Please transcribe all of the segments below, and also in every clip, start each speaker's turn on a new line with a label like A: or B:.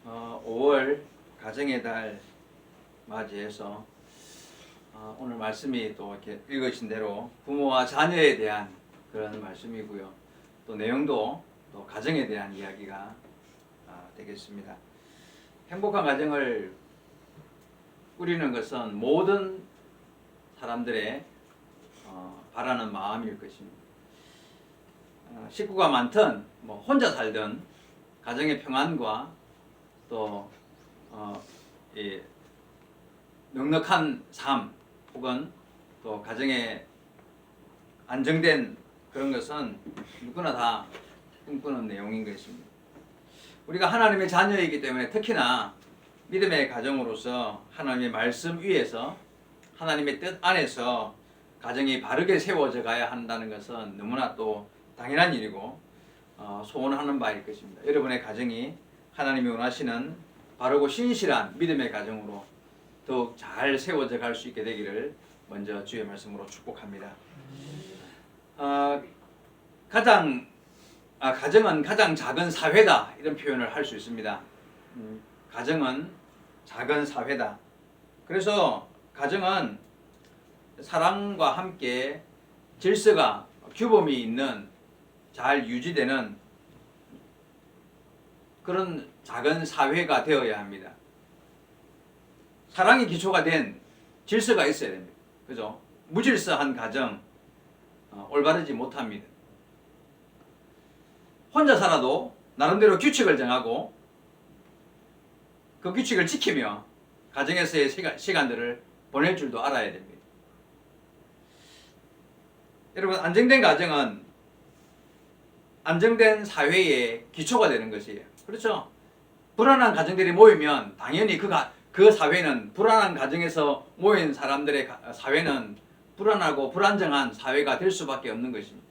A: 5월 가정의 달 맞이해서 오늘 말씀이 또 이렇게 읽으신 대로 부모와 자녀에 대한 그런 말씀이고요. 또 내용도 또 가정에 대한 이야기가 되겠습니다. 행복한 가정을 꾸리는 것은 모든 사람들의 바라는 마음일 것입니다. 식구가 많든 혼자 살든 가정의 평안과 또 이 넉넉한 삶 혹은 또 가정의 안정된 그런 것은 누구나 다 꿈꾸는 내용인 것입니다. 우리가 하나님의 자녀이기 때문에 특히나 믿음의 가정으로서 하나님의 말씀 위에서 하나님의 뜻 안에서 가정이 바르게 세워져 가야 한다는 것은 너무나 또 당연한 일이고 소원하는 바일 것입니다. 여러분의 가정이 하나님이 원하시는 바르고 신실한 믿음의 가정으로 더욱 잘 세워져 갈 수 있게 되기를 먼저 주의 말씀으로 축복합니다. 가정은 가장 작은 사회다 이런 표현을 할 수 있습니다. 가정은 작은 사회다. 그래서 가정은 사랑과 함께 질서가 규범이 있는 잘 유지되는 그런 작은 사회가 되어야 합니다. 사랑이 기초가 된 질서가 있어야 됩니다. 그죠? 무질서한 가정 올바르지 못합니다. 혼자 살아도 나름대로 규칙을 정하고 그 규칙을 지키며 가정에서의 시간들을 보낼 줄도 알아야 됩니다. 여러분, 안정된 가정은 안정된 사회의 기초가 되는 것이에요. 그렇죠? 불안한 가정들이 모이면 당연히 그 사회는 불안한 가정에서 모인 사람들의 사회는 불안하고 불안정한 사회가 될 수밖에 없는 것입니다.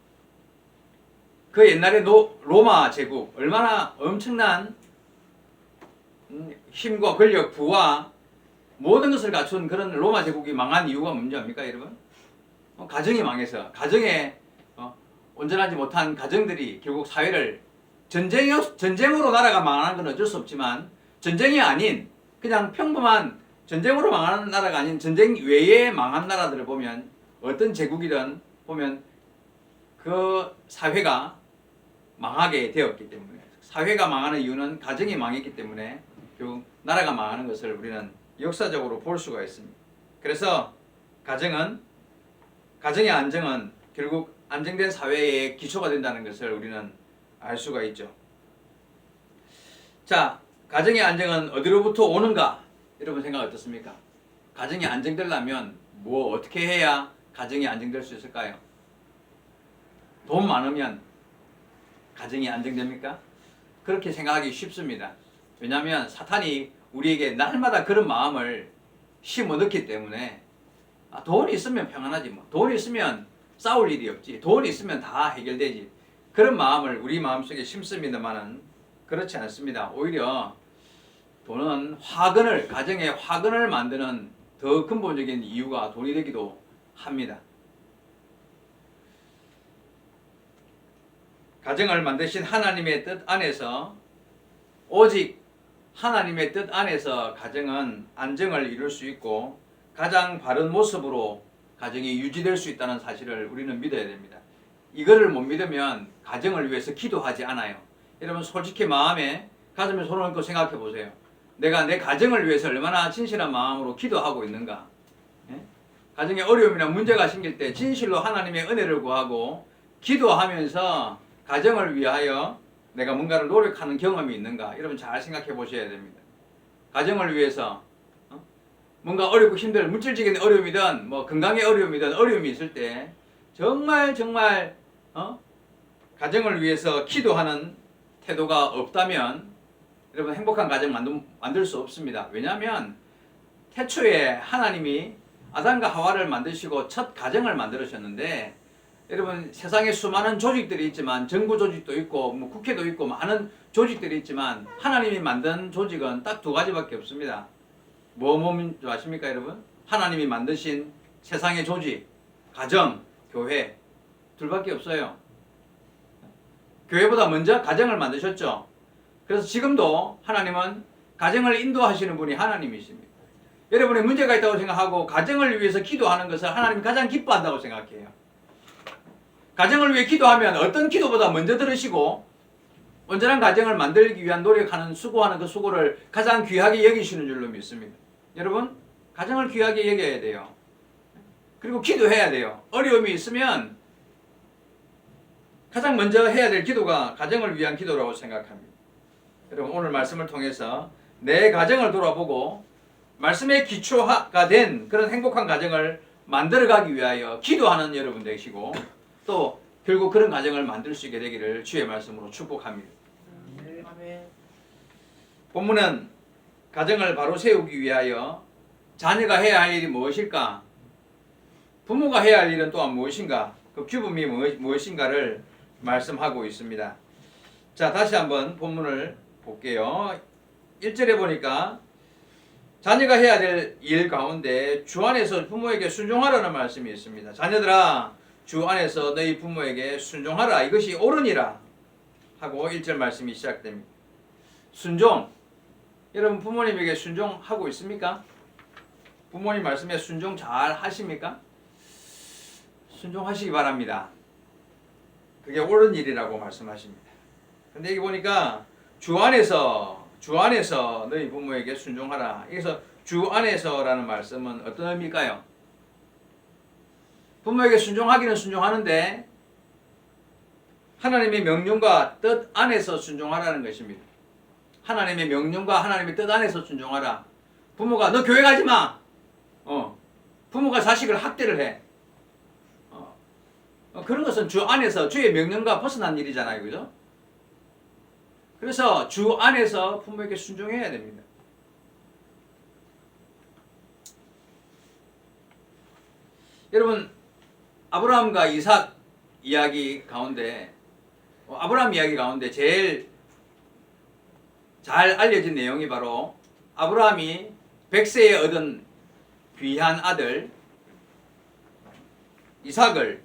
A: 그 옛날에 로마 제국 얼마나 엄청난 힘과 권력, 부와 모든 것을 갖춘 그런 로마 제국이 망한 이유가 뭔지 압니까, 여러분? 가정이 망해서 가정에 온전하지 못한 가정들이 결국 사회를 전쟁으로 나라가 망하는 건 어쩔 수 없지만 전쟁이 아닌 그냥 평범한 전쟁으로 망하는 나라가 아닌 전쟁 외에 망한 나라들을 보면 어떤 제국이든 보면 그 사회가 망하게 되었기 때문에 사회가 망하는 이유는 가정이 망했기 때문에 결국 나라가 망하는 것을 우리는 역사적으로 볼 수가 있습니다. 그래서 가정의 안정은 결국 안정된 사회의 기초가 된다는 것을 우리는 알 수가 있죠. 자, 가정의 안정은 어디로부터 오는가? 여러분 생각 어떻습니까? 가정이 안정되려면 어떻게 해야 가정이 안정될 수 있을까요? 돈 많으면 가정이 안정됩니까? 그렇게 생각하기 쉽습니다. 왜냐하면 사탄이 우리에게 날마다 그런 마음을 심어넣기 때문에 돈이 있으면 평안하지 돈이 있으면 싸울 일이 없지. 돈이 있으면 다 해결되지. 그런 마음을 우리 마음속에 심습니다만은 그렇지 않습니다. 오히려 돈은 가정의 화근을 만드는 더 근본적인 이유가 돈이 되기도 합니다. 가정을 만드신 하나님의 뜻 안에서 오직 하나님의 뜻 안에서 가정은 안정을 이룰 수 있고 가장 바른 모습으로 가정이 유지될 수 있다는 사실을 우리는 믿어야 됩니다. 이거를 못 믿으면 가정을 위해서 기도하지 않아요. 여러분 솔직히 가슴에 손을 얹고 생각해 보세요. 내가 내 가정을 위해서 얼마나 진실한 마음으로 기도하고 있는가. 가정에 어려움이나 문제가 생길 때 진실로 하나님의 은혜를 구하고 기도하면서 가정을 위하여 내가 뭔가를 노력하는 경험이 있는가. 여러분 잘 생각해 보셔야 됩니다. 가정을 위해서 뭔가 어렵고 힘든 물질적인 어려움이든 건강의 어려움이든 어려움이 있을 때 정말 가정을 위해서 기도하는 태도가 없다면 여러분 행복한 가정 만들 수 없습니다. 왜냐하면 태초에 하나님이 아담과 하와를 만드시고 첫 가정을 만들으셨는데 여러분 세상에 수많은 조직들이 있지만 정부 조직도 있고 국회도 있고 많은 조직들이 있지만 하나님이 만든 조직은 딱 두 가지밖에 없습니다. 뭔지 아십니까 여러분? 하나님이 만드신 세상의 조직, 가정, 교회 둘밖에 없어요. 교회보다 먼저 가정을 만드셨죠. 그래서 지금도 하나님은 가정을 인도하시는 분이 하나님이십니다. 여러분이 문제가 있다고 생각하고 가정을 위해서 기도하는 것을 하나님이 가장 기뻐한다고 생각해요. 가정을 위해 기도하면 어떤 기도보다 먼저 들으시고 온전한 가정을 만들기 위한 노력하는 수고하는 그 수고를 가장 귀하게 여기시는 줄로 믿습니다. 여러분, 가정을 귀하게 여겨야 돼요. 그리고 기도해야 돼요. 어려움이 있으면 가장 먼저 해야 될 기도가 가정을 위한 기도라고 생각합니다. 여러분, 오늘 말씀을 통해서 내 가정을 돌아보고 말씀의 기초가 된 그런 행복한 가정을 만들어가기 위하여 기도하는 여러분 되시고 또 결국 그런 가정을 만들 수 있게 되기를 주의 말씀으로 축복합니다. 본문은 가정을 바로 세우기 위하여 자녀가 해야 할 일이 무엇일까? 부모가 해야 할 일은 또한 무엇인가? 그 규범이 무엇인가를 말씀하고 있습니다. 자, 다시 한번 본문을 볼게요. 1절에 보니까 자녀가 해야 될 일 가운데 주 안에서 부모에게 순종하라는 말씀이 있습니다. 자녀들아, 주 안에서 너희 부모에게 순종하라. 이것이 옳으니라 하고 1절 말씀이 시작됩니다. 순종. 여러분, 부모님에게 순종하고 있습니까? 부모님 말씀에 순종 잘 하십니까? 순종하시기 바랍니다. 그게 옳은 일이라고 말씀하십니다. 근데 여기 보니까 주 안에서 너희 부모에게 순종하라. 여기서 주 안에서라는 말씀은 어떤 의미일까요? 부모에게 순종하기는 순종하는데 하나님의 명령과 뜻 안에서 순종하라는 것입니다. 하나님의 명령과 하나님의 뜻 안에서 순종하라. 부모가 너 교회 가지 마. 부모가 자식을 학대를 해. 그런 것은 주 안에서 주의 명령과 벗어난 일이잖아요. 그죠? 그래서 주 안에서 부모에게 순종해야 됩니다. 여러분, 아브라함과 이삭 이야기 가운데 아브라함 이야기 가운데 제일 잘 알려진 내용이 바로 아브라함이 100세에 얻은 귀한 아들 이삭을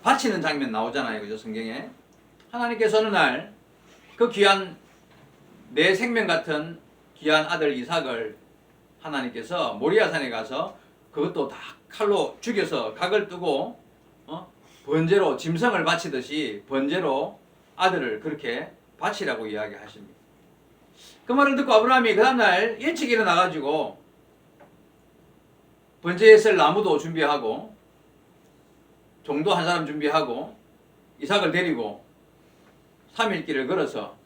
A: 바치는 장면 나오잖아요. 그죠? 성경에. 하나님께서 어느 날 그 귀한 내 생명 같은 귀한 아들 이삭을 하나님께서 모리아산에 가서 그것도 다 칼로 죽여서 각을 뜨고 번제로 짐승을 바치듯이 번제로 아들을 그렇게 바치라고 이야기하십니다. 그 말을 듣고 아브라함이 그 다음날 일찍 일어나가지고 번제에 쓸 나무도 준비하고 종도 한 사람 준비하고 이삭을 데리고 3일 길을 걸어서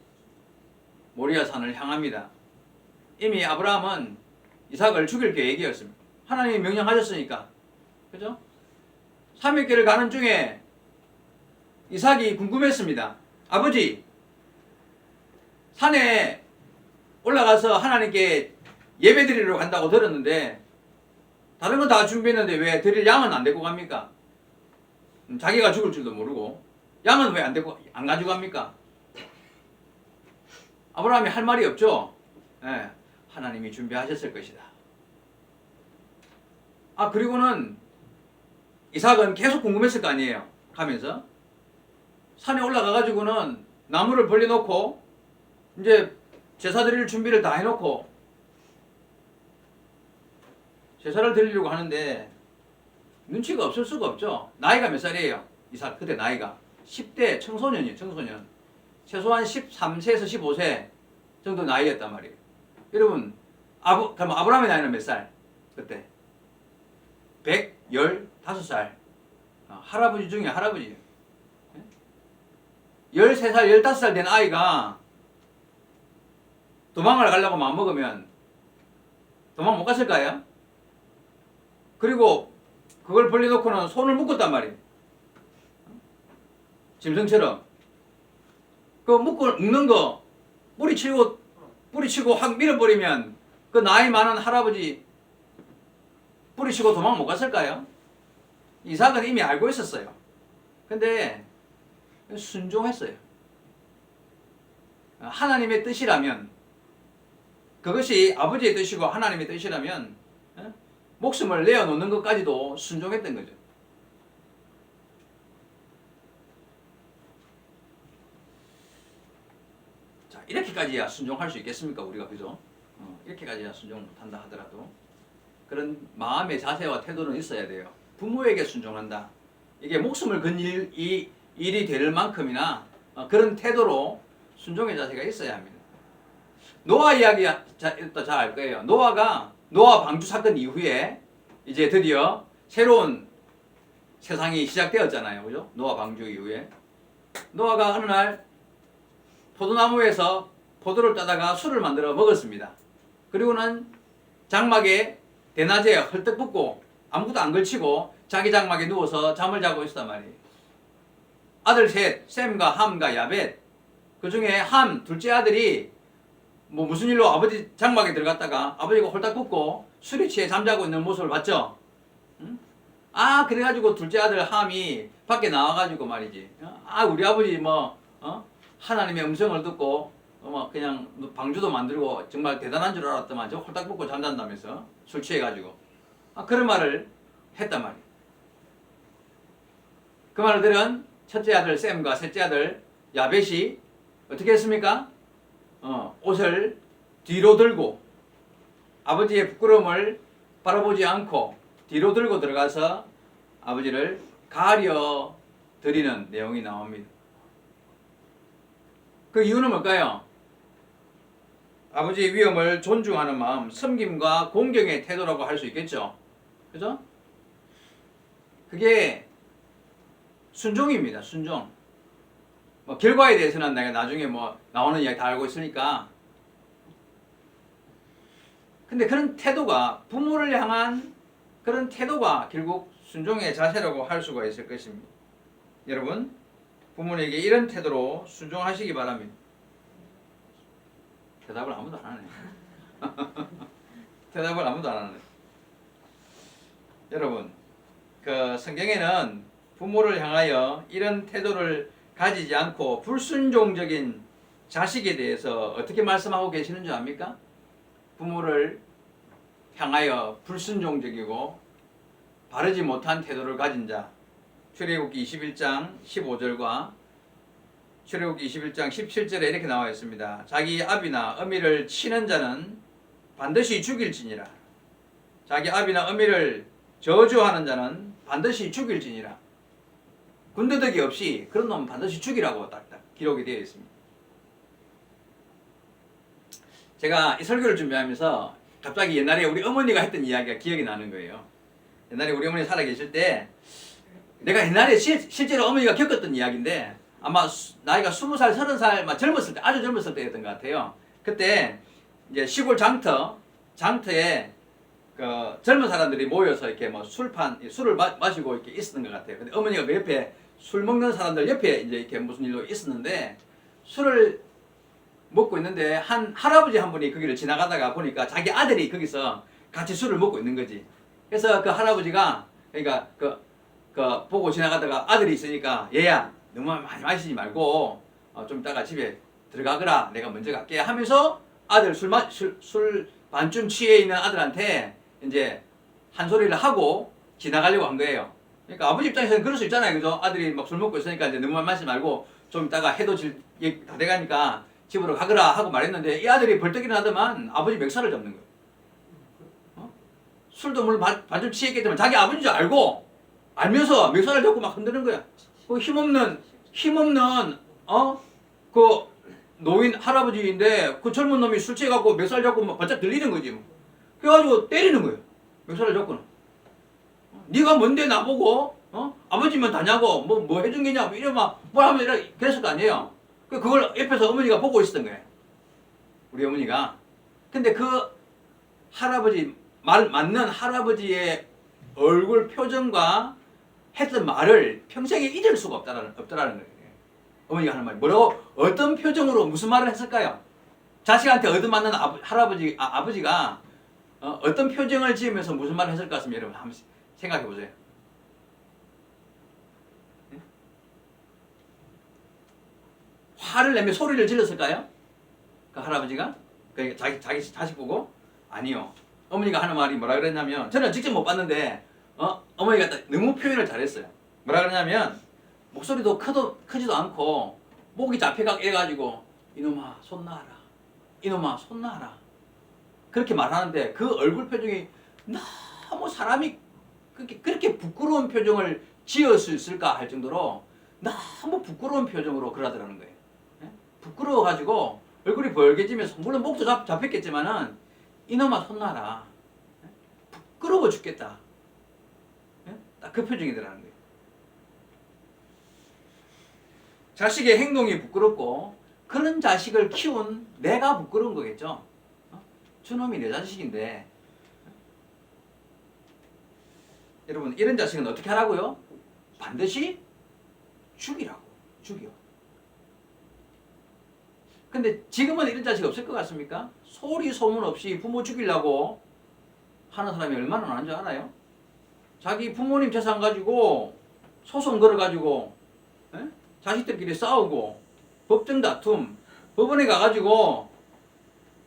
A: 모리아산을 향합니다. 이미 아브라함은 이삭을 죽일 계획이었습니다. 하나님이 명령하셨으니까. 그죠? 3일 길을 가는 중에 이삭이 궁금했습니다. 아버지, 산에 올라가서 하나님께 예배 드리러 간다고 들었는데 다른 건 다 준비했는데 왜 드릴 양은 안 데리고 갑니까? 자기가 죽을 줄도 모르고 양은 왜 안 가지고 갑니까? 아브라함이 할 말이 없죠. 예, 하나님이 준비하셨을 것이다. 그리고는 이삭은 계속 궁금했을 거 아니에요. 가면서 산에 올라가가지고는 나무를 벌려놓고 이제 제사 드릴 준비를 다 해놓고 제사를 드리려고 하는데 눈치가 없을 수가 없죠. 나이가 몇 살이에요? 이삭 그때 나이가 10대 청소년이에요. 청소년. 최소한 13세에서 15세 정도 나이였단 말이에요. 여러분, 그럼 아브라함의 나이는 몇 살? 그때 115살. 할아버지 중에 할아버지예요. 13살, 15살 된 아이가 도망을 가려고 마음먹으면 도망 못 갔을까요? 그리고 그걸 벌려놓고는 손을 묶었단 말이에요. 짐승처럼. 그 묶는 거 뿌리치고 확 밀어버리면 그 나이 많은 할아버지 뿌리치고 도망 못 갔을까요? 이삭은 이미 알고 있었어요. 근데 순종했어요. 하나님의 뜻이라면, 그것이 아버지의 뜻이고 하나님의 뜻이라면 목숨을 내어놓는 것까지도 순종했던 거죠. 자, 이렇게 이렇게까지야 순종할 수 있겠습니까 우리가 그죠? 이렇게까지야 순종 못한다 하더라도 그런 마음의 자세와 태도는 있어야 돼요. 부모에게 순종한다. 이게 목숨을 건 일이 될 만큼이나 그런 태도로 순종의 자세가 있어야 합니다. 노아 이야기 잘 알 거예요. 노아 방주 사건 이후에 이제 드디어 새로운 세상이 시작되었잖아요. 그죠? 노아 방주 이후에. 노아가 어느 날 포도나무에서 포도를 따다가 술을 만들어 먹었습니다. 그리고는 장막에 대낮에 헐떡 붓고 아무것도 안 걸치고 자기 장막에 누워서 잠을 자고 있었단 말이에요. 아들 셋, 셈과 함과 야벳. 그 중에 함, 둘째 아들이 무슨 일로 아버지 장막에 들어갔다가 아버지가 홀딱 붓고 술에 취해 잠자고 있는 모습을 봤죠. 응? 그래가지고 둘째 아들 함이 밖에 나와가지고 말이지. 우리 아버지 하나님의 음성을 듣고 그냥 방주도 만들고 정말 대단한 줄 알았더만 저 홀딱 붓고 잠잔다면서 술 취해가지고 그런 말을 했단 말이에요. 그 말을 들은 첫째 아들 셈과 셋째 아들 야벳이 어떻게 했습니까? 옷을 뒤로 들고 아버지의 부끄러움을 바라보지 않고 뒤로 들고 들어가서 아버지를 가려 드리는 내용이 나옵니다. 그 이유는 뭘까요? 아버지의 위엄을 존중하는 마음, 섬김과 공경의 태도라고 할 수 있겠죠. 그죠? 그게 순종입니다. 순종. 결과에 대해서는 내가 나중에 나오는 이야기 다 알고 있으니까. 근데 그런 태도가 부모를 향한 그런 태도가 결국 순종의 자세라고 할 수가 있을 것입니다. 여러분, 부모에게 이런 태도로 순종하시기 바랍니다. 대답을 아무도 안 하네. 대답을 아무도 안 하네. 여러분, 그 성경에는 부모를 향하여 이런 태도를 가지지 않고 불순종적인 자식에 대해서 어떻게 말씀하고 계시는 줄 압니까? 부모를 향하여 불순종적이고 바르지 못한 태도를 가진 자, 출애굽기 21장 15절과 출애굽기 21장 17절에 이렇게 나와 있습니다. 자기 아비나 어미를 치는 자는 반드시 죽일지니라. 자기 아비나 어미를 저주하는 자는 반드시 죽일지니라. 군더더기 없이 그런 놈은 반드시 죽이라고 딱딱 기록이 되어 있습니다. 제가 이 설교를 준비하면서 갑자기 옛날에 우리 어머니가 했던 이야기가 기억이 나는 거예요. 옛날에 우리 어머니 살아계실 때 내가 옛날에 실제로 어머니가 겪었던 이야기인데 아마 나이가 20살, 30살 젊었을 때, 아주 젊었을 때였던 것 같아요. 그때 이제 시골 장터에 그 젊은 사람들이 모여서 이렇게 술을 마시고 이렇게 있었던 것 같아요. 근데 어머니가 그 옆에 술 먹는 사람들 옆에 이제 이렇게 무슨 일로 있었는데 술을 먹고 있는데 한 할아버지 한 분이 거기를 지나가다가 보니까 자기 아들이 거기서 같이 술을 먹고 있는 거지. 그래서 그 할아버지가 그러니까 그 보고 지나가다가 아들이 있으니까 얘야 너무 많이 마시지 말고 좀 이따가 집에 들어가거라 내가 먼저 갈게 하면서 아들 술 반쯤 취해 있는 아들한테 이제 한 소리를 하고 지나가려고 한 거예요. 그러니까 아버지 입장에서는 그럴 수 있잖아요. 그죠? 아들이 막 술 먹고 있으니까 이제 너무 많이 마시지 말고 좀 이따가 해도 다 돼가니까 집으로 가거라 하고 말했는데 이 아들이 벌떡 일어나더만 아버지 멱살을 잡는 거예요. 술도 물론 반쯤 취했기 때문에 자기 아버지인 줄 알면서 멱살을 잡고 막 흔드는 거야. 그 힘없는 그 노인 할아버지인데 그 젊은 놈이 술 취해갖고 멱살 잡고 막 바짝 들리는 거지 뭐. 그래가지고 때리는 거예요. 멱살을 잡고는. 네가 뭔데 나보고 아버지만 다냐고 뭐 해준 게냐 이러면 뭐라 하면 이래 그랬을 거 아니에요. 그걸 옆에서 어머니가 보고 있었던 거예요. 우리 어머니가. 근데 그 할아버지 맞는 할아버지의 얼굴 표정과 했던 말을 평생에 잊을 수가 없다라는 거예요. 어머니가 하는 말이 뭐라고 어떤 표정으로 무슨 말을 했을까요? 자식한테 얻어맞는 아버지가 어떤 표정을 지으면서 무슨 말을 했을 것 같으면 여러분 한번 생각해 보세요. 화를 내며 소리를 질렀을까요? 그 할아버지가? 자기 자식 보고? 아니요. 어머니가 하는 말이 뭐라 그랬냐면 저는 직접 못 봤는데 어머니가 너무 표현을 잘했어요. 뭐라 그러냐면 목소리도 크지도 않고 목이 잡혀가 해가지고 이놈아 손 놔라 이놈아 손 놔라. 그렇게 말하는데 그 얼굴 표정이 너무 사람이 그렇게 부끄러운 표정을 지을 수 있을까 할 정도로 너무 부끄러운 표정으로 그러더라는 거예요. 예? 부끄러워가지고 얼굴이 벌개지면서 물론 목도 잡혔겠지만은 이놈아 손 놔라. 예? 부끄러워 죽겠다. 예? 딱 그 표정이더라는 거예요. 자식의 행동이 부끄럽고 그런 자식을 키운 내가 부끄러운 거겠죠. 저놈이 내 자식인데. 여러분 이런 자식은 어떻게 하라고요? 반드시 죽이라고. 죽여. 근데 지금은 이런 자식 없을 것 같습니까? 소리 소문 없이 부모 죽이려고 하는 사람이 얼마나 많은 줄 알아요? 자기 부모님 재산 가지고 소송 걸어가지고 자식들끼리 싸우고 법정 다툼 법원에 가가지고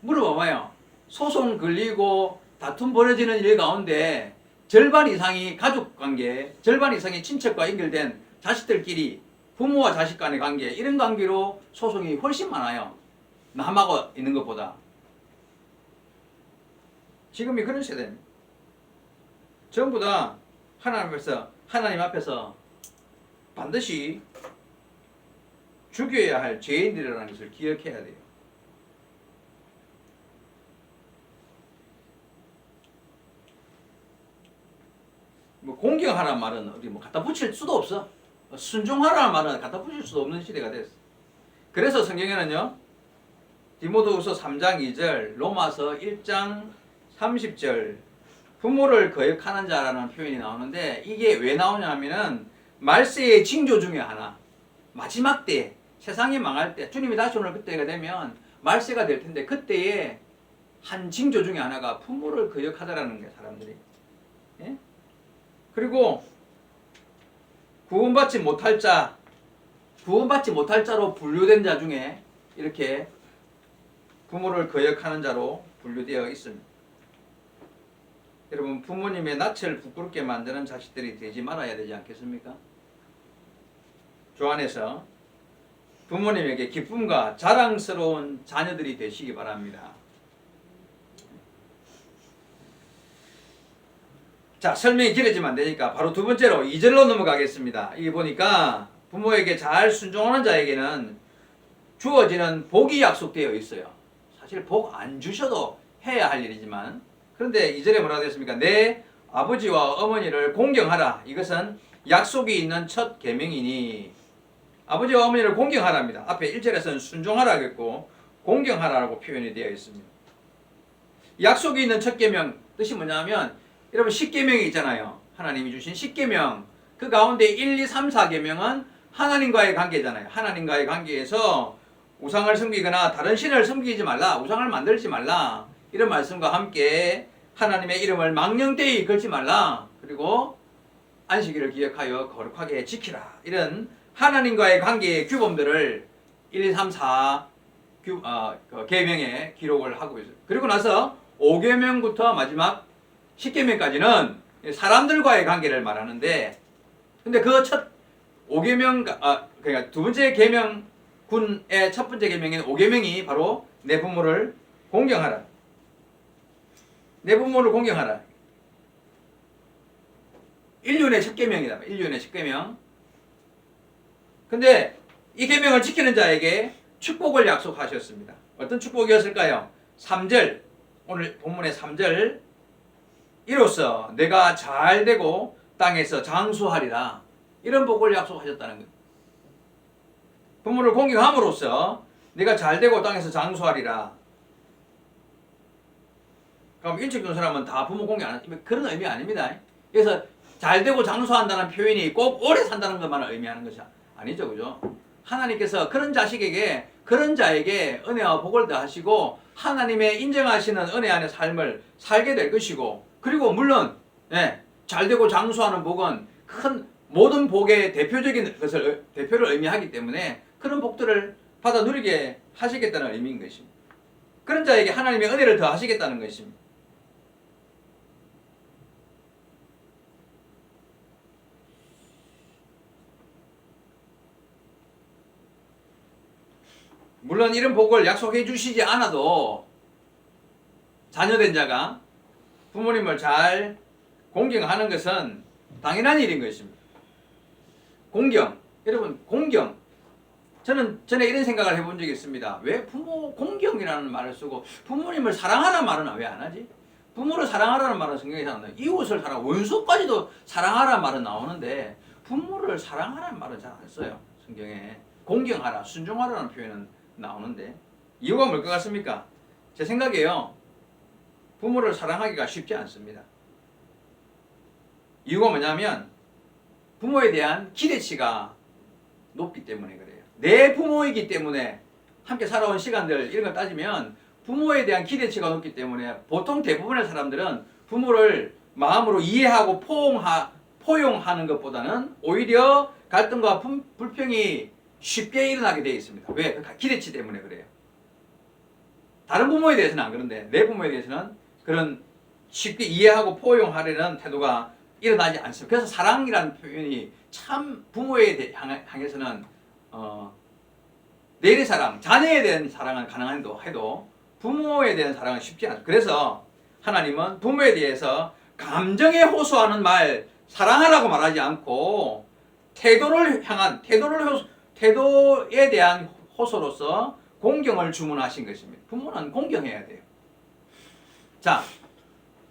A: 물어봐봐요. 소송 걸리고 다툼 벌어지는 일 가운데 절반 이상이 가족관계, 절반 이상이 친척과 연결된 자식들끼리 부모와 자식 간의 관계, 이런 관계로 소송이 훨씬 많아요. 남하고 있는 것보다. 지금이 그런 세대입니다. 전부 다 하나님 앞에서 반드시 죽여야 할 죄인들이라는 것을 기억해야 돼요. 뭐 공경하라는 말은 어디 뭐 갖다 붙일 수도 없어. 순종하라는 말은 갖다 붙일 수도 없는 시대가 됐어. 그래서 성경에는요, 디모데후서 3장 2절, 로마서 1장 30절, 부모를 거역하는 자라는 표현이 나오는데, 이게 왜 나오냐면은 말세의 징조 중에 하나, 마지막 때, 세상이 망할 때, 주님이 다시 오는 그때가 되면 말세가 될 텐데, 그때의 한 징조 중에 하나가 부모를 거역하더라는 거예요, 사람들이. 예? 그리고 구원받지 못할 자로 분류된 자 중에 이렇게 부모를 거역하는 자로 분류되어 있습니다. 여러분, 부모님의 낯을 부끄럽게 만드는 자식들이 되지 말아야 되지 않겠습니까? 주 안에서 부모님에게 기쁨과 자랑스러운 자녀들이 되시기 바랍니다. 자, 설명이 길어지면 안 되니까 바로 두 번째로 2절로 넘어가겠습니다. 이게 보니까 부모에게 잘 순종하는 자에게는 주어지는 복이 약속되어 있어요. 사실 복 안 주셔도 해야 할 일이지만, 그런데 2절에 뭐라고 되었습니까? 내 아버지와 어머니를 공경하라. 이것은 약속이 있는 첫 계명이니, 아버지와 어머니를 공경하랍니다. 앞에 1절에서는 순종하라 하겠고 공경하라고 표현이 되어 있습니다. 약속이 있는 첫 계명, 뜻이 뭐냐면, 여러분 10계명이 있잖아요. 하나님이 주신 10계명. 그 가운데 1, 2, 3, 4계명은 하나님과의 관계잖아요. 하나님과의 관계에서 우상을 섬기거나 다른 신을 섬기지 말라, 우상을 만들지 말라, 이런 말씀과 함께 하나님의 이름을 망령되이 걸지 말라, 그리고 안식일을 기억하여 거룩하게 지키라, 이런 하나님과의 관계의 규범들을 1, 2, 3, 4 계명에 기록을 하고 있어요. 그리고 나서 5계명부터 마지막 10계명까지는 사람들과의 관계를 말하는데, 근데 그 첫 5계명, 그러니까 두 번째 계명군의 첫 번째 계명인 5계명이 바로 내 부모를 공경하라. 내 부모를 공경하라. 인륜의 첫 계명이다. 인륜의 첫 계명. 근데 이 계명을 지키는 자에게 축복을 약속하셨습니다. 어떤 축복이었을까요? 3절, 오늘 본문의 3절, 이로써 내가 잘 되고 땅에서 장수하리라, 이런 복을 약속하셨다는 거예요. 부모를 공경함으로써 내가 잘 되고 땅에서 장수하리라. 그럼 일찍 준 사람은 다 부모 공경 안 하는, 그런 의미 아닙니다. 그래서 잘 되고 장수한다는 표현이 꼭 오래 산다는 것만 의미하는 것이 아니죠, 그죠? 하나님께서 그런 자식에게, 그런 자에게 은혜와 복을 더하시고 하나님의 인정하시는 은혜 안의 삶을 살게 될 것이고, 그리고 물론 잘 되고 장수하는 복은 큰 모든 복의 대표적인 것을, 대표를 의미하기 때문에 그런 복들을 받아 누리게 하시겠다는 의미인 것입니다. 그런 자에게 하나님의 은혜를 더하시겠다는 것입니다. 물론 이런 복을 약속해 주시지 않아도 자녀된 자가 부모님을 잘 공경하는 것은 당연한 일인 것입니다. 공경, 여러분 공경. 저는 전에 이런 생각을 해본 적이 있습니다. 왜 부모 공경이라는 말을 쓰고 부모님을 사랑하라는 말은 왜 안 하지? 부모를 사랑하라는 말은 성경에서 안 나와요. 이웃을 사랑, 원수까지도 사랑하라는 말은 나오는데 부모를 사랑하라는 말은 잘 안 써요. 성경에 공경하라, 순종하라는 표현은 나오는데 이유가 뭘 것 같습니까? 제 생각에요. 부모를 사랑하기가 쉽지 않습니다. 이유가 뭐냐면 부모에 대한 기대치가 높기 때문에 그래요. 내 부모이기 때문에 함께 살아온 시간들 이런 거 따지면 부모에 대한 기대치가 높기 때문에 보통 대부분의 사람들은 부모를 마음으로 이해하고 포용하는 것보다는 오히려 갈등과 불평이 쉽게 일어나게 되어 있습니다. 왜? 그 기대치 때문에 그래요. 다른 부모에 대해서는 안 그런데 내 부모에 대해서는 그런 쉽게 이해하고 포용하려는 태도가 일어나지 않습니다. 그래서 사랑이라는 표현이 참 부모에 향해서는 내리 사랑, 자녀에 대한 사랑은 가능한도 해도 부모에 대한 사랑은 쉽지 않습니다. 그래서 하나님은 부모에 대해서 감정에 호소하는 말, 사랑하라고 말하지 않고 태도에 대한 호소로서 공경을 주문하신 것입니다. 부모는 공경해야 돼요. 자,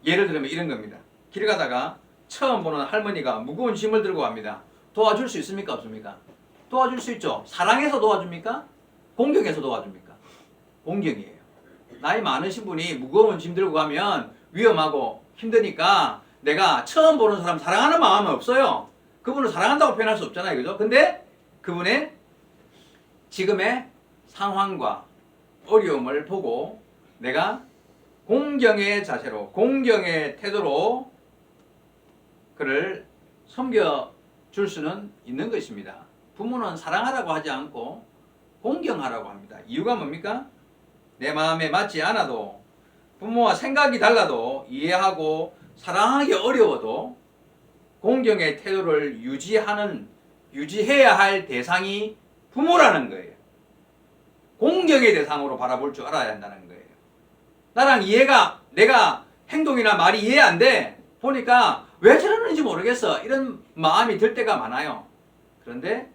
A: 예를 들면 이런 겁니다. 길 가다가 처음 보는 할머니가 무거운 짐을 들고 갑니다. 도와줄 수 있습니까? 없습니까? 도와줄 수 있죠. 사랑해서 도와줍니까? 공경해서 도와줍니까? 공경이에요. 나이 많으신 분이 무거운 짐 들고 가면 위험하고 힘드니까 내가 처음 보는 사람 사랑하는 마음은 없어요. 그분을 사랑한다고 표현할 수 없잖아요. 그죠? 근데 그분의 지금의 상황과 어려움을 보고 내가 공경의 자세로, 공경의 태도로 그를 섬겨줄 수는 있는 것입니다. 부모는 사랑하라고 하지 않고 공경하라고 합니다. 이유가 뭡니까? 내 마음에 맞지 않아도 부모와 생각이 달라도 이해하고 사랑하기 어려워도 공경의 태도를 유지해야 할 대상이 부모라는 거예요. 공경의 대상으로 바라볼 줄 알아야 한다는 거예요. 내가 행동이나 말이 이해 안 돼. 보니까 왜 저러는지 모르겠어. 이런 마음이 들 때가 많아요. 그런데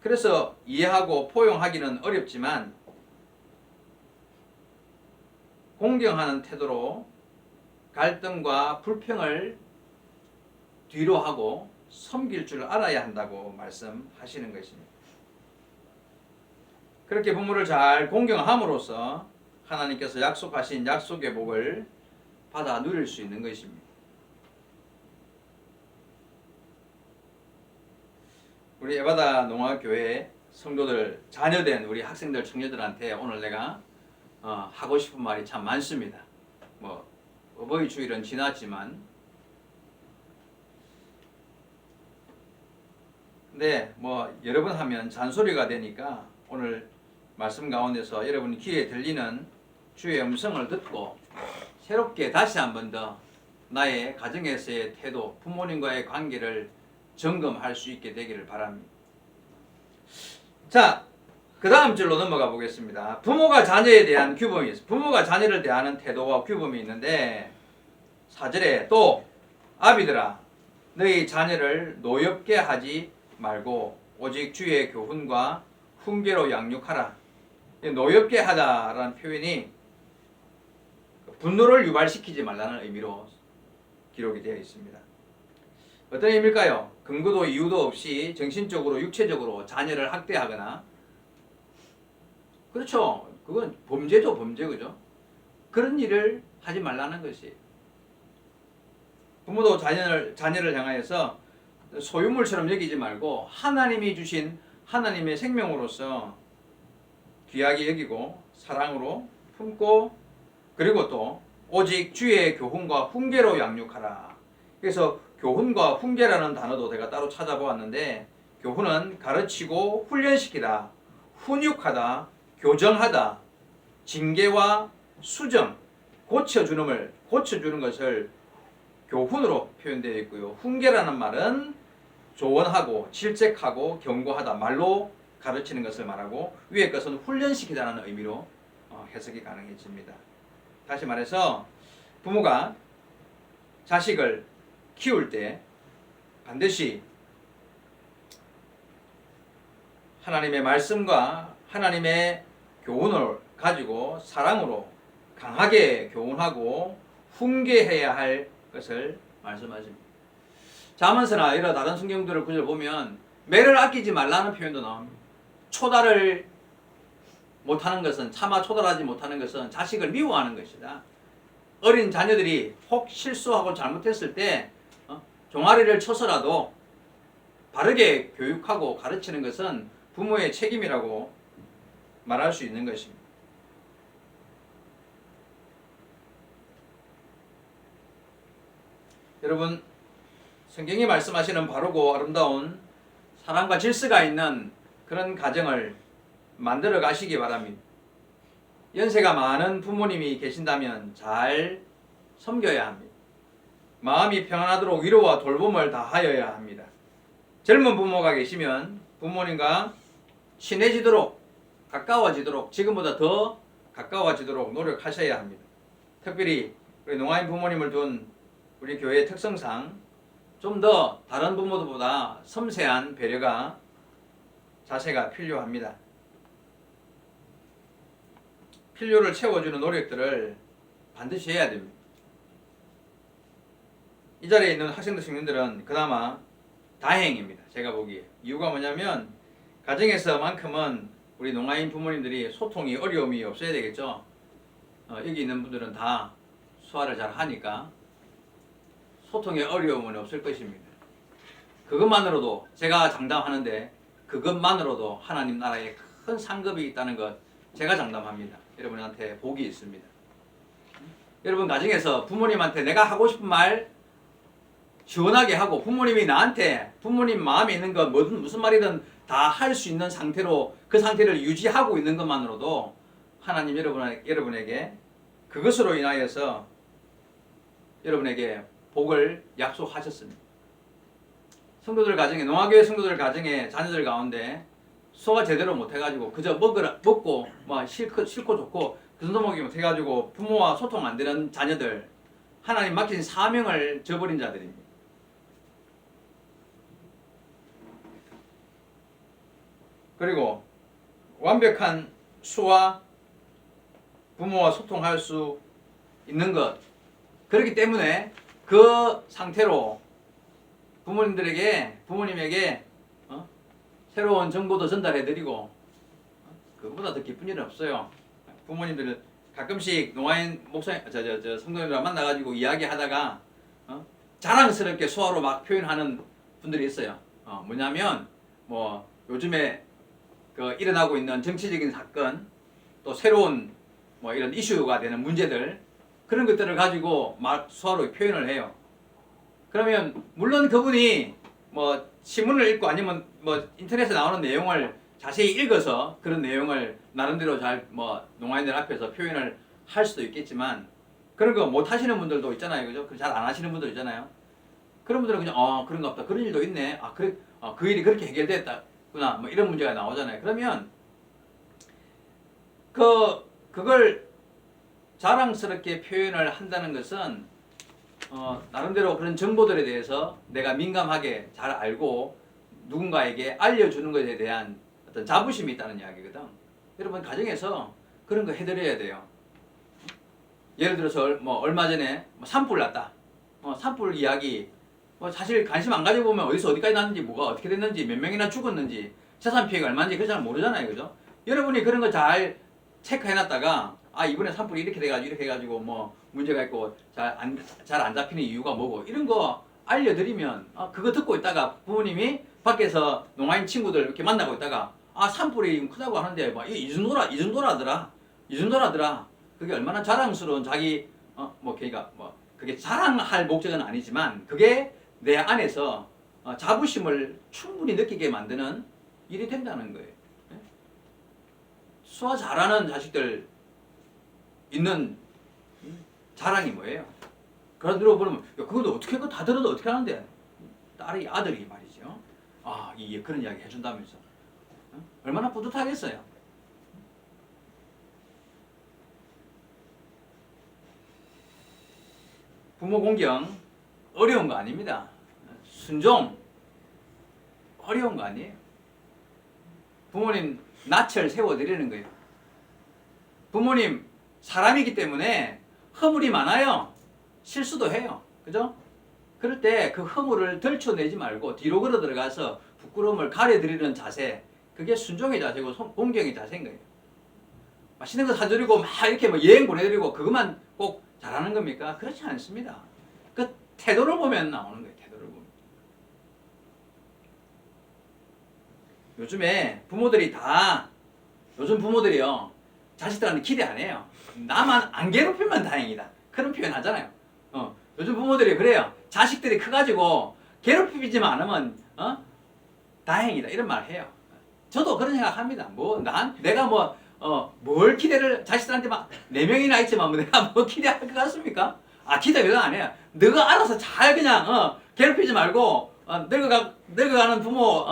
A: 그래서 이해하고 포용하기는 어렵지만 공경하는 태도로 갈등과 불평을 뒤로 하고 섬길 줄 알아야 한다고 말씀하시는 것입니다. 그렇게 부모를 잘 공경함으로써 하나님께서 약속하신 약속의 복을 받아 누릴 수 있는 것입니다. 우리 에바다 농화교회 성도들, 자녀된 우리 학생들, 청년들한테 오늘 내가 하고 싶은 말이 참 많습니다. 어버이 주일은 지났지만 근데 여러 번 하면 잔소리가 되니까 오늘 말씀 가운데서 여러분 귀에 들리는 주의 음성을 듣고 새롭게 다시 한 번 더 나의 가정에서의 태도, 부모님과의 관계를 점검할 수 있게 되기를 바랍니다. 자, 그 다음 줄로 넘어가 보겠습니다. 부모가 자녀에 대한 규범이 있습니다. 부모가 자녀를 대하는 태도와 규범이 있는데 4절에 또 아비들아 너희 자녀를 노엽게 하지 말고 오직 주의 교훈과 훈계로 양육하라. 노엽게 하다라는 표현이 분노를 유발시키지 말라는 의미로 기록이 되어 있습니다. 어떤 의미일까요? 근거도 이유도 없이 정신적으로 육체적으로 자녀를 학대하거나 그렇죠. 그건 범죄죠. 범죄. 그죠? 그런 일을 하지 말라는 것이에요. 부모도 자녀를 향하여서 소유물처럼 여기지 말고 하나님이 주신 하나님의 생명으로서 귀하게 여기고 사랑으로 품고 그리고 또 오직 주의 교훈과 훈계로 양육하라. 그래서 교훈과 훈계라는 단어도 제가 따로 찾아보았는데 교훈은 가르치고 훈련시키다, 훈육하다, 교정하다, 징계와 수정, 고쳐주는 것을 교훈으로 표현되어 있고요. 훈계라는 말은 조언하고 질책하고 경고하다, 말로 가르치는 것을 말하고 위의 것은 훈련시키다는 의미로 해석이 가능해집니다. 다시 말해서 부모가 자식을 키울 때 반드시 하나님의 말씀과 하나님의 교훈을 가지고 사랑으로 강하게 교훈하고 훈계해야 할 것을 말씀하십니다. 잠언서나 이런 다른 성경들을 구절 보면 매를 아끼지 말라는 표현도 나옵니다. 초달을 못하는 것은, 차마 초달하지 못하는 것은 자식을 미워하는 것이다. 어린 자녀들이 혹 실수하고 잘못했을 때 종아리를 쳐서라도 바르게 교육하고 가르치는 것은 부모의 책임이라고 말할 수 있는 것입니다. 여러분, 성경이 말씀하시는 바르고 아름다운 사랑과 질서가 있는 그런 가정을 만들어 가시기 바랍니다. 연세가 많은 부모님이 계신다면 잘 섬겨야 합니다. 마음이 평안하도록 위로와 돌봄을 다하여야 합니다. 젊은 부모가 계시면 부모님과 친해지도록, 가까워지도록, 지금보다 더 가까워지도록 노력하셔야 합니다. 특별히 우리 농아인 부모님을 둔 우리 교회의 특성상 좀 더 다른 부모들보다 섬세한 배려가, 자세가 필요합니다. 필요를 채워주는 노력들을 반드시 해야 됩니다. 이 자리에 있는 학생들, 청년들은 그나마 다행입니다. 제가 보기에. 이유가 뭐냐면 가정에서만큼은 우리 농아인 부모님들이 소통이 어려움이 없어야 되겠죠. 여기 있는 분들은 다 수화를 잘 하니까 소통에 어려움은 없을 것입니다. 그것만으로도, 제가 장담하는데 그것만으로도 하나님 나라에 큰 상급이 있다는 것 제가 장담합니다. 여러분한테 복이 있습니다. 여러분 가정에서 부모님한테 내가 하고 싶은 말 시원하게 하고, 부모님이 나한테 부모님 마음에 있는 거 무슨 말이든 다 할 수 있는 상태로 그 상태를 유지하고 있는 것만으로도 하나님 여러분에게 그것으로 인하여서 여러분에게 복을 약속하셨습니다. 성도들 가정에, 농아교회 성도들 가정에 자녀들 가운데 소화 제대로 못해가지고 그저 먹고 싫고 좋고 그 정도 먹이 못해가지고 부모와 소통 안 되는 자녀들, 하나님 맡긴 사명을 저버린 자들입니다. 그리고 완벽한 수와 부모와 소통할 수 있는 것, 그렇기 때문에 그 상태로 부모님에게 새로운 정보도 전달해드리고, 그것보다 더 기쁜 일은 없어요. 부모님들은 가끔씩 농아인 목사님, 성도님들과 만나가지고 이야기하다가 자랑스럽게 수화로 막 표현하는 분들이 있어요. 뭐냐면 요즘에 일어나고 있는 정치적인 사건, 또 새로운 이런 이슈가 되는 문제들, 그런 것들을 가지고 막 수화로 표현을 해요. 그러면 물론 그분이 신문을 읽고 아니면 인터넷에 나오는 내용을 자세히 읽어서 그런 내용을 나름대로 잘 농아인들 앞에서 표현을 할 수도 있겠지만, 그런 거 못 하시는 분들도 있잖아요. 그죠? 잘 안 하시는 분들 있잖아요. 그런 분들은 그냥 그런 거 없다. 그런 일도 있네. 그래. 그 일이 그렇게 해결됐다구나. 이런 문제가 나오잖아요. 그러면 그걸 자랑스럽게 표현을 한다는 것은 나름대로 그런 정보들에 대해서 내가 민감하게 잘 알고 누군가에게 알려주는 것에 대한 어떤 자부심이 있다는 이야기거든. 여러분 가정에서 그런 거 해드려야 돼요. 예를 들어서 얼마 전에 산불 났다. 산불 이야기 사실 관심 안 가져보면 어디서 어디까지 났는지, 뭐가 어떻게 됐는지, 몇 명이나 죽었는지, 재산 피해가 얼마인지 그걸 잘 모르잖아요. 그죠? 여러분이 그런 거 잘 체크해놨다가 이번에 산불이 이렇게 해가지고 문제가 있고 잘 안 잡히는 이유가 뭐고, 이런 거 알려드리면 그거 듣고 있다가 부모님이 밖에서 농아인 친구들 이렇게 만나고 있다가 산불이 크다고 하는데 이 정도라더라. 그게 얼마나 자랑스러운 자기 그게 자랑할 목적은 아니지만 그게 내 안에서 자부심을 충분히 느끼게 만드는 일이 된다는 거예요. 수화 잘하는 자식들 있는 자랑이 뭐예요? 그런 들어보면 그것도 어떻게 다 들어도 어떻게 하는데, 아들이 말이죠. 그런 이야기 해준다면서 얼마나 뿌듯하겠어요. 부모 공경 어려운 거 아닙니다. 순종 어려운 거 아니에요. 부모님 낯을 세워드리는 거예요. 부모님 사람이기 때문에 허물이 많아요. 실수도 해요. 그죠? 그럴 때 그 허물을 덜쳐내지 말고 뒤로 걸어 들어가서 부끄러움을 가려드리는 자세, 그게 순종의 자세고 공경의 자세인 거예요. 맛있는 거 사드리고 막 이렇게 뭐 여행 보내드리고 그것만 꼭 잘하는 겁니까? 그렇지 않습니다. 그 태도를 보면 나오는 거예요. 태도를 보면. 요즘에 부모들이 요즘 부모들이요, 자식들한테 기대 안 해요. 나만 안 괴롭히면 다행이다. 그런 표현 하잖아요. 요즘 부모들이 그래요. 자식들이 커가지고 괴롭히지만 않으면 다행이다. 이런 말 해요. 저도 그런 생각합니다. 내가 뭘 기대를 자식들한테 막 4명이나 있지만 내가 뭐 기대할 것 같습니까? 기대 그거 안 해요. 너가 알아서 잘 그냥 괴롭히지 말고 늙어가는 부모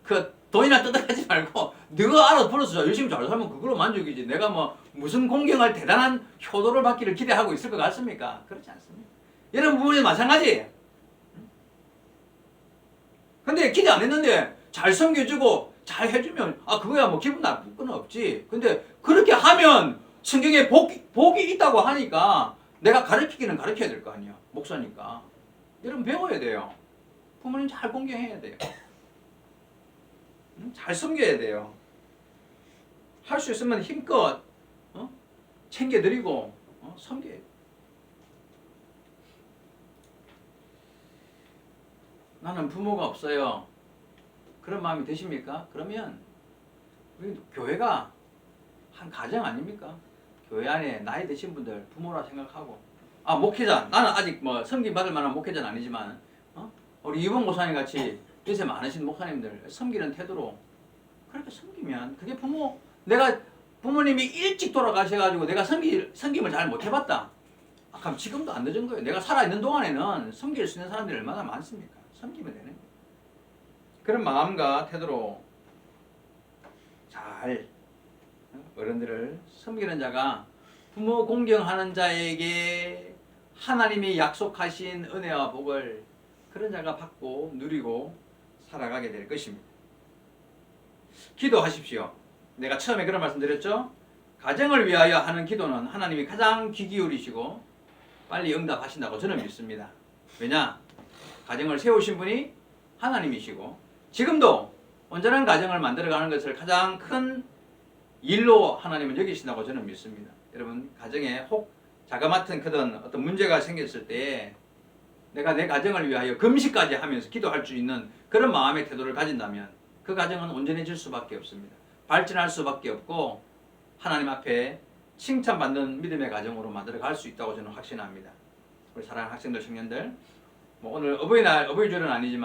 A: 그 돈이나 뜯어가지 말고 너가 알아서 벌어서 열심히 잘 살면 그걸로 만족이지. 내가 무슨 공경할 대단한 효도를 받기를 기대하고 있을 것 같습니까? 그렇지 않습니다. 여러분 부모님 마찬가지. 근데 기대 안 했는데 잘 섬겨주고 잘 해주면 그거야 뭐 기분 나쁠 건 없지. 근데 그렇게 하면 성경에 복이 있다고 하니까 내가 가르치기는 가르쳐야 될 거 아니야. 목사니까. 여러분 배워야 돼요. 부모님 잘 공경해야 돼요. 잘 섬겨야 돼요. 할 수 있으면 힘껏 챙겨드리고 섬겨야 돼요. 나는 부모가 없어요. 그런 마음이 드십니까? 그러면 우리 교회가 한 가정 아닙니까? 교회 안에 나이 드신 분들 부모라 생각하고 목회자, 나는 아직 섬김 받을 만한 목회자는 아니지만 우리 이번 목사님 같이 연세 많으신 목사님들 섬기는 태도로 그렇게 섬기면 그게 내가 부모님이 일찍 돌아가셔가지고 내가 섬김을 잘 못 해봤다. 그럼 지금도 안 늦은 거예요. 내가 살아있는 동안에는 섬길 수 있는 사람들이 얼마나 많습니까? 섬기면 되는 거예요. 그런 마음과 태도로 잘 어른들을 섬기는 자가 부모 공경하는 자에게 하나님이 약속하신 은혜와 복을 그런 자가 받고 누리고 살아가게 될 것입니다. 기도하십시오. 내가 처음에 그런 말씀 드렸죠? 가정을 위하여 하는 기도는 하나님이 가장 귀 기울이시고 빨리 응답하신다고 저는 믿습니다. 왜냐? 가정을 세우신 분이 하나님이시고 지금도 온전한 가정을 만들어가는 것을 가장 큰 일로 하나님은 여기신다고 저는 믿습니다. 여러분 가정에 혹 자그마한 크든 어떤 문제가 생겼을 때 내가 내 가정을 위하여 금식까지 하면서 기도할 수 있는 그런 마음의 태도를 가진다면 그 가정은 온전해질 수밖에 없습니다. 발전할 수밖에 없고 하나님 앞에 칭찬받는 믿음의 가정으로 만들어갈 수 있다고 저는 확신합니다. 우리 사랑하는 학생들, 청년들, 오늘 어버이날, 어버이절은 아니지만